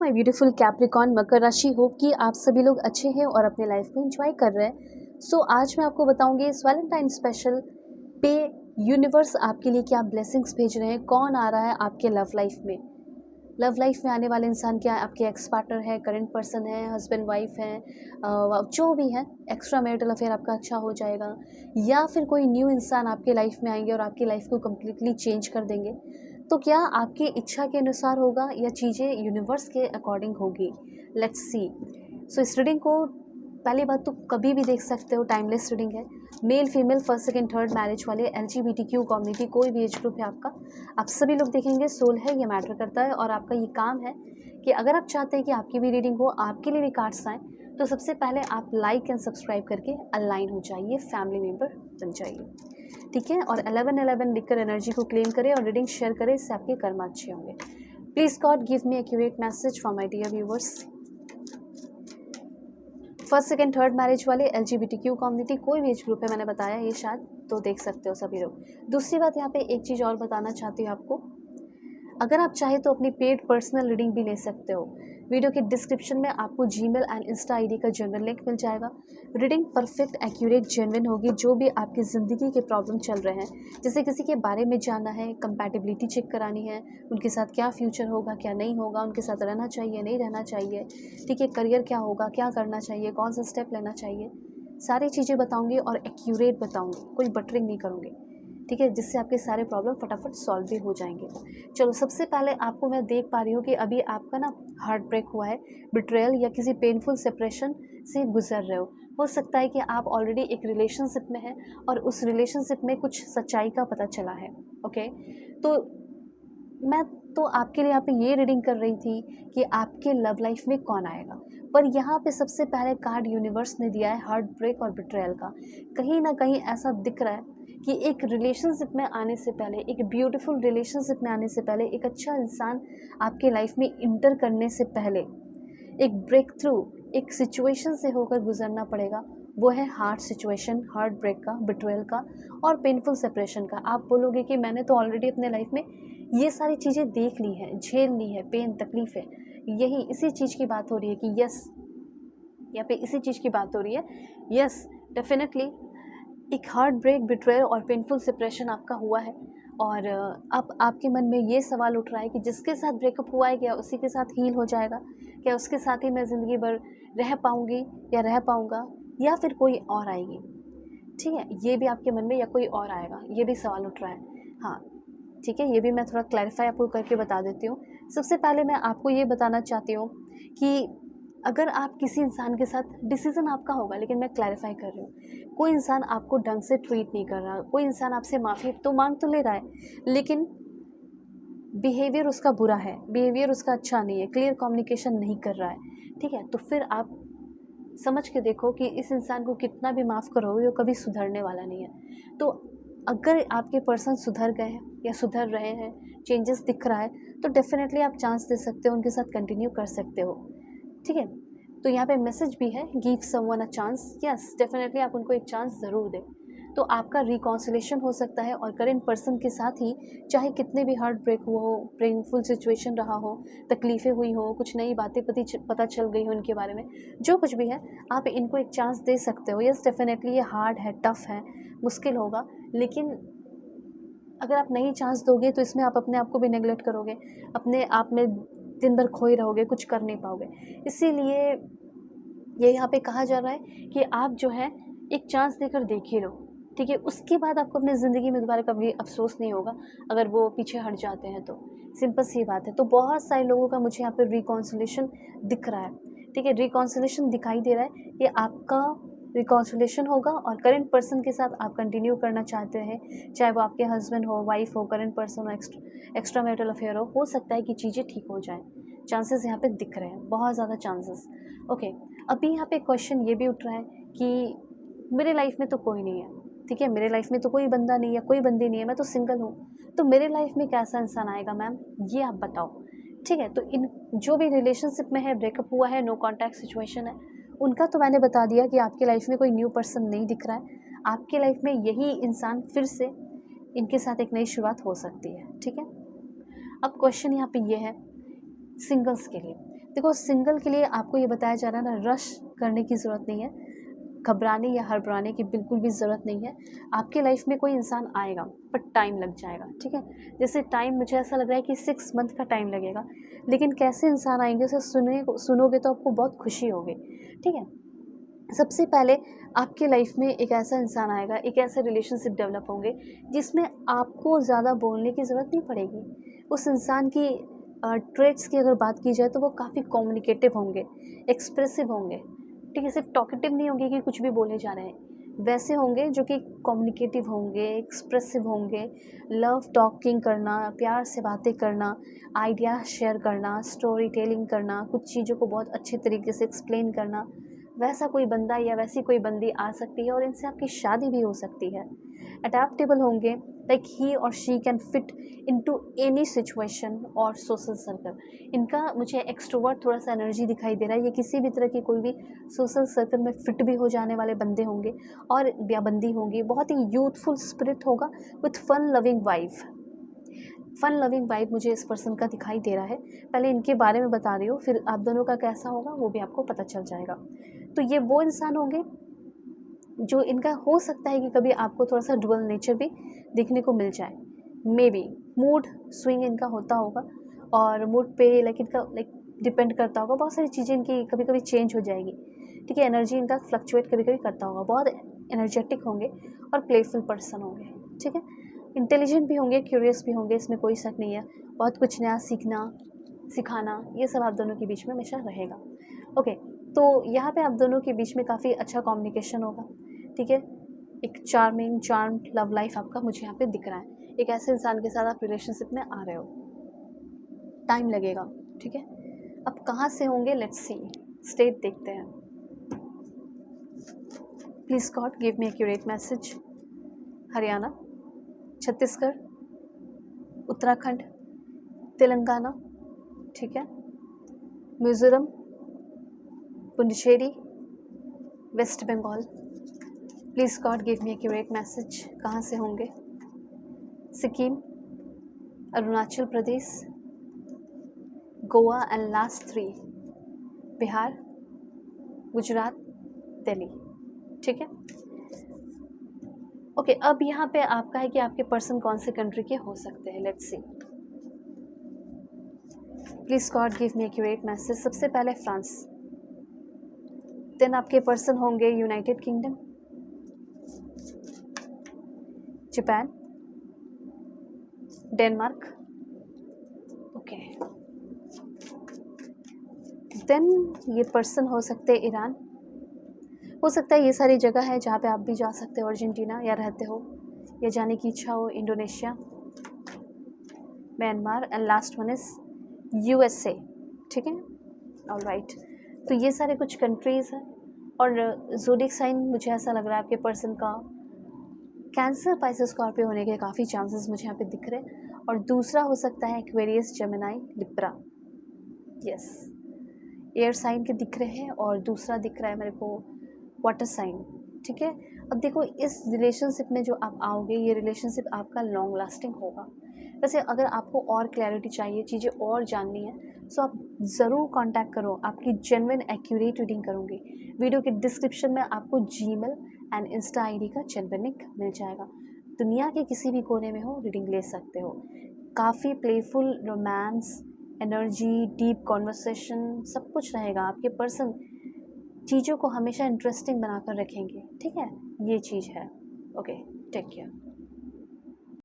My beautiful Capricorn मकर राशि, hope कि आप सभी लोग अच्छे हैं और अपने लाइफ को एंजॉय कर रहे हैं। आज मैं आपको बताऊंगी इस वैलेंटाइन स्पेशल पे यूनिवर्स आपके लिए क्या ब्लेसिंग्स भेज रहे हैं, कौन आ रहा है आपके लव लाइफ में। लव लाइफ में आने वाले इंसान क्या आपके एक्स पार्टनर है, करंट पर्सन है, हस्बैंड वाइफ है, जो भी है, एक्स्ट्रा मैरिटल अफेयर आपका अच्छा हो जाएगा, या फिर कोई न्यू इंसान आपके लाइफ में आएंगे और आपकी लाइफ को कम्प्लीटली चेंज कर देंगे। तो क्या आपकी इच्छा के अनुसार होगा या चीज़ें यूनिवर्स के अकॉर्डिंग होगी? Let's see. इस रीडिंग को पहली बात तो कभी भी देख सकते हो, टाइमलेस रीडिंग है। Male female first second third marriage वाले, LGBTQ कम्युनिटी, कोई भी एज ग्रुप है आपका, आप सभी लोग देखेंगे। सोल है, ये मैटर करता है और आपका ये काम है कि अगर आप चाहते हैं कि आपकी भी रीडिंग हो, आपके लिए भी कार्ड्स आएँ, तो सबसे पहले आप लाइक एंड सब्सक्राइब करके अलाइन हो जाइए, फैमिली मेम्बर बन जाइए, ठीक है। और 1111 लिखकर एनर्जी को क्लेम करें और रीडिंग शेयर करें, इससे आपके कर्म अच्छे होंगे। Please God give me accurate message for my dear viewers. First second third marriage वाले, LGBTQ कम्युनिटी, कोई भी एज ग्रुप है, मैंने बताया ये शायद, तो देख सकते हो सभी लोग। दूसरी बात, यहाँ पे एक चीज़ और बताना चाहती हूँ आपको, अगर आप चाहें तो अपनी पेड पर्सनल रीडिंग भी ले सकते हो। वीडियो के डिस्क्रिप्शन में आपको जीमेल एंड इंस्टा आईडी का जनरल लिंक मिल जाएगा। रीडिंग परफेक्ट, एक्यूरेट, जेन्युइन होगी। जो भी आपकी ज़िंदगी के प्रॉब्लम चल रहे हैं, जैसे किसी के बारे में जानना है, कंपैटिबिलिटी चेक करानी है, उनके साथ क्या फ्यूचर होगा, क्या नहीं होगा, उनके साथ रहना चाहिए, नहीं रहना चाहिए, ठीक है, करियर क्या होगा, क्या करना चाहिए, कौन सा स्टेप लेना चाहिए, सारी चीज़ें बताऊँगी और एक्यूरेट बताऊँगी, कोई बटरिंग नहीं करूँगी, ठीक है, जिससे आपके सारे प्रॉब्लम फटाफट सॉल्व भी हो जाएंगे। चलो, सबसे पहले आपको मैं देख पा रही हूँ कि अभी आपका ना हार्ट ब्रेक हुआ है, बिट्रेयल या किसी पेनफुल सेपरेशन से गुजर रहे हो सकता है कि आप ऑलरेडी एक रिलेशनशिप में हैं और उस रिलेशनशिप में कुछ सच्चाई का पता चला है। ओके, तो मैं तो आपके लिए यहाँ पे ये रीडिंग कर रही थी कि आपके लव लाइफ में कौन आएगा, पर यहाँ पे सबसे पहले कार्ड यूनिवर्स ने दिया है हार्ट ब्रेक और बिट्रेयल का। कहीं ना कहीं ऐसा दिख रहा है कि एक रिलेशनशिप में आने से पहले, एक ब्यूटीफुल रिलेशनशिप में आने से पहले, एक अच्छा इंसान आपके लाइफ में इंटर करने से पहले एक ब्रेक थ्रू, एक सिचुएशन से होकर गुजरना पड़ेगा। वो है हार्ट सिचुएशन, हार्ट ब्रेक का, बिट्रेयल का और पेनफुल सेपरेशन का। आप बोलोगे कि मैंने तो ऑलरेडी अपने लाइफ में ये सारी चीज़ें देख ली हैं, झेल ली है, पेन, तकलीफ है, यही इसी चीज़ की बात हो रही है कि यस, यहाँ पे इसी चीज़ की बात हो रही है। यस, डेफिनेटली एक हार्ट ब्रेक, बिट्रेयल और पेनफुल सेपरेशन आपका हुआ है और अब आपके मन में ये सवाल उठ रहा है कि जिसके साथ ब्रेकअप हुआ है, क्या उसी के साथ हील हो जाएगा? क्या उसके साथ ही मैं ज़िंदगी भर रह पाऊँगी या रह पाऊँगा, या फिर कोई और आएगी? ठीक है, ये भी आपके मन में, या कोई और आएगा, ये भी सवाल उठ रहा है। हाँ, ठीक है, ये भी मैं थोड़ा क्लैरिफाई आपको करके बता देती हूँ। सबसे पहले मैं आपको ये बताना चाहती हूँ कि अगर आप किसी इंसान के साथ, डिसीज़न आपका होगा, लेकिन मैं क्लैरिफाई कर रही हूँ, कोई इंसान आपको ढंग से ट्रीट नहीं कर रहा, कोई इंसान आपसे माफ़ी तो मांग तो ले रहा है, लेकिन बिहेवियर उसका बुरा है, बिहेवियर उसका अच्छा नहीं है, क्लियर कम्युनिकेशन नहीं कर रहा है, ठीक है, तो फिर आप समझ के देखो कि इस इंसान को कितना भी माफ़ करोगे, वो कभी सुधरने वाला नहीं है। तो अगर आपके पर्सन सुधर गए हैं या सुधर रहे हैं, चेंजेस दिख रहा है, तो डेफिनेटली आप चांस दे सकते हो, उनके साथ कंटिन्यू कर सकते हो, ठीक है। तो यहाँ पे मैसेज भी है, give someone a chance. Yes, definitely आप उनको एक चांस ज़रूर दें, तो आपका रिकॉन्सिलेशन हो सकता है। और करेंट पर्सन के साथ ही, चाहे कितने भी हार्ट ब्रेक हुआ हो, पेनफुल सिचुएशन रहा हो, तकलीफ़ें हुई हो, कुछ नई बातें पता चल गई हो इनके बारे में, जो कुछ भी है, आप इनको एक चांस दे सकते हो। यस, डेफिनेटली ये हार्ड है, टफ़ है, मुश्किल होगा, लेकिन अगर आप नहीं चांस दोगे तो इसमें आप अपने आप को भी नेगलेक्ट करोगे, अपने आप में दिन भर खोए रहोगे, कुछ कर नहीं पाओगे। इसीलिए ये यहाँ पे कहा जा रहा है कि आप जो है एक चांस देकर देख ही लो, ठीक है। उसके बाद आपको अपनी ज़िंदगी में दोबारा कभी अफ़सोस नहीं होगा अगर वो पीछे हट जाते हैं तो। सिंपल सी बात है। तो बहुत सारे लोगों का मुझे यहाँ पे रिकॉन्सिलेशन दिख रहा है, ठीक है, रिकॉन्सिलेशन दिखाई दे रहा है। ये आपका रिकॉन्सिलेशन होगा और करंट पर्सन के साथ आप कंटिन्यू करना चाहते हैं, चाहे वो आपके हस्बैंड हो, वाइफ हो, करंट पर्सन हो, एक्स्ट्रा मैरिटल अफेयर हो सकता है कि चीज़ें ठीक हो जाएँ। चांसेस यहाँ पे दिख रहे हैं, बहुत ज़्यादा चांसेस। ओके, अभी यहाँ पे क्वेश्चन ये भी उठ रहा है कि मेरे लाइफ में तो कोई नहीं है, ठीक है, मेरे लाइफ में तो कोई बंदा नहीं है, कोई बंदी नहीं है, मैं तो सिंगल हूँ, तो मेरे लाइफ में कैसा इंसान आएगा मैम, ये आप बताओ, ठीक है। तो इन जो भी रिलेशनशिप में है, ब्रेकअप हुआ है, नो कॉन्टैक्ट सिचुएशन है, उनका तो मैंने बता दिया कि आपके लाइफ में कोई न्यू पर्सन नहीं दिख रहा है। आपके लाइफ में यही इंसान फिर से, इनके साथ एक नई शुरुआत हो सकती है, ठीक है। अब क्वेश्चन यहाँ पे ये है सिंगल्स के लिए देखो, सिंगल के लिए आपको ये बताया जा रहा है ना, रश करने की ज़रूरत नहीं है, घबराने या हड़बड़ाने की बिल्कुल भी ज़रूरत नहीं है। आपके लाइफ में कोई इंसान आएगा बट टाइम लग जाएगा, ठीक है। जैसे टाइम मुझे ऐसा लग रहा है कि 6 मंथ का टाइम लगेगा, लेकिन कैसे इंसान आएंगे उसे सुनोगे तो आपको बहुत खुशी होगी, ठीक है। सबसे पहले आपके लाइफ में एक ऐसा इंसान आएगा, एक ऐसे रिलेशनशिप डेवलप होंगे जिसमें आपको ज़्यादा बोलने की ज़रूरत नहीं पड़ेगी। उस इंसान की ट्रेट्स की अगर बात की जाए तो वो काफ़ी कम्युनिकेटिव होंगे, एक्सप्रेसिव होंगे, ठीक है। सिर्फ टॉकेटिव नहीं होंगे कि कुछ भी बोले जा रहे हैं, वैसे होंगे जो कि कम्युनिकेटिव होंगे, एक्सप्रेसिव होंगे, लव टॉकिंग करना, प्यार से बातें करना, आइडिया शेयर करना, स्टोरी टेलिंग करना, कुछ चीज़ों को बहुत अच्छे तरीके से एक्सप्लेन करना, वैसा कोई बंदा या वैसी कोई बंदी आ सकती है और इनसे आपकी शादी भी हो सकती है। अडेप्टेबल होंगे, लाइक ही और she can fit into any situation और सोशल सर्कल। इनका मुझे एक्सट्रोवर्ट थोड़ा सा एनर्जी दिखाई दे रहा है, ये किसी भी तरह की कोई भी सोशल सर्कल में फिट भी हो जाने वाले बंदे होंगे और या बंदी होंगी। बहुत ही यूथफुल स्पिरिट होगा with fun loving wife. Fun loving vibe मुझे इस पर्सन का दिखाई दे रहा है। पहले इनके बारे में बता रही हूँ, फिर आप दोनों का कैसा होगा वो भी आपको पता चल जाएगा। तो ये वो इंसान होंगे जो, इनका हो सकता है कि कभी आपको थोड़ा सा डुअल नेचर भी देखने को मिल जाए, मे बी मूड स्विंग इनका होता होगा और मूड पे इनका डिपेंड करता होगा। बहुत सारी चीज़ें इनकी कभी कभी चेंज हो जाएगी, ठीक है। एनर्जी इनका फ्लक्चुएट कभी कभी करता होगा। बहुत एनर्जेटिक होंगे और प्लेफुल पर्सन होंगे, ठीक है। इंटेलिजेंट भी होंगे, क्यूरियस भी होंगे, इसमें कोई शक नहीं है। बहुत कुछ नया सीखना सिखाना, ये सब आप दोनों के बीच में हमेशा रहेगा। ओके, तो यहाँ पे आप दोनों के बीच में काफ़ी अच्छा कम्युनिकेशन होगा, ठीक है। एक चार्म लव लाइफ आपका मुझे यहाँ पे दिख रहा है। एक ऐसे इंसान के साथ आप रिलेशनशिप में आ रहे हो, टाइम लगेगा, ठीक है। अब कहाँ से होंगे, लेट्स सी, स्टेट देखते हैं। Please God give me accurate message. Haryana, Chhattisgarh, Uttarakhand, Telangana, ठीक है, Mizoram, Puducherry, West Bengal. Please God give me accurate message. कहाँ से होंगे, सिक्किम, अरुणाचल प्रदेश, गोवा एंड लास्ट 3 बिहार, गुजरात, दिल्ली, ठीक है। ओके, अब यहाँ पे आपका है कि आपके पर्सन कौन से कंट्री के हो सकते हैं, let's see. Please God give me accurate message. सबसे पहले फ्रांस, देन आपके पर्सन होंगे United Kingdom, Japan, Denmark, okay. Then ये पर्सन हो सकते हैं ईरान, हो सकता है ये सारी जगह है जहाँ पे आप भी जा सकते हो, अर्जेंटीना या रहते हो या जाने की इच्छा हो, Indonesia, Myanmar and last one is USA, ठीक है। ऑलराइट, तो ये सारे कुछ कंट्रीज़ हैं। और ज़ोडिक साइन मुझे ऐसा लग रहा है आपके पर्सन का कैंसर, पाइसेस, स्कॉर्पियो होने के काफ़ी चांसेस मुझे यहाँ पे दिख रहे हैं। और दूसरा हो सकता है Aquarius, Gemini, Libra, yes, air sign के दिख रहे हैं। और दूसरा दिख रहा है मेरे को वाटर साइन, ठीक है। अब देखो, इस रिलेशनशिप में जो आप आओगे, ये रिलेशनशिप आपका लॉन्ग लास्टिंग होगा। वैसे अगर आपको और क्लैरिटी चाहिए, चीज़ें और जाननी है, सो आप ज़रूर कांटेक्ट करो, आपकी जेन्युइन एक्यूरेट रीडिंग करूँगी। वीडियो के डिस्क्रिप्शन में आपको जीमेल एंड इंस्टा आईडी का जेन्युइन लिंक मिल जाएगा। दुनिया के किसी भी कोने में हो, रीडिंग ले सकते हो। काफ़ी playful, romance, energy, deep conversation सब कुछ रहेगा। आपके पर्सन चीज़ों को हमेशा इंटरेस्टिंग बनाकर रखेंगे, ठीक है, ये चीज़ है। Okay, take care.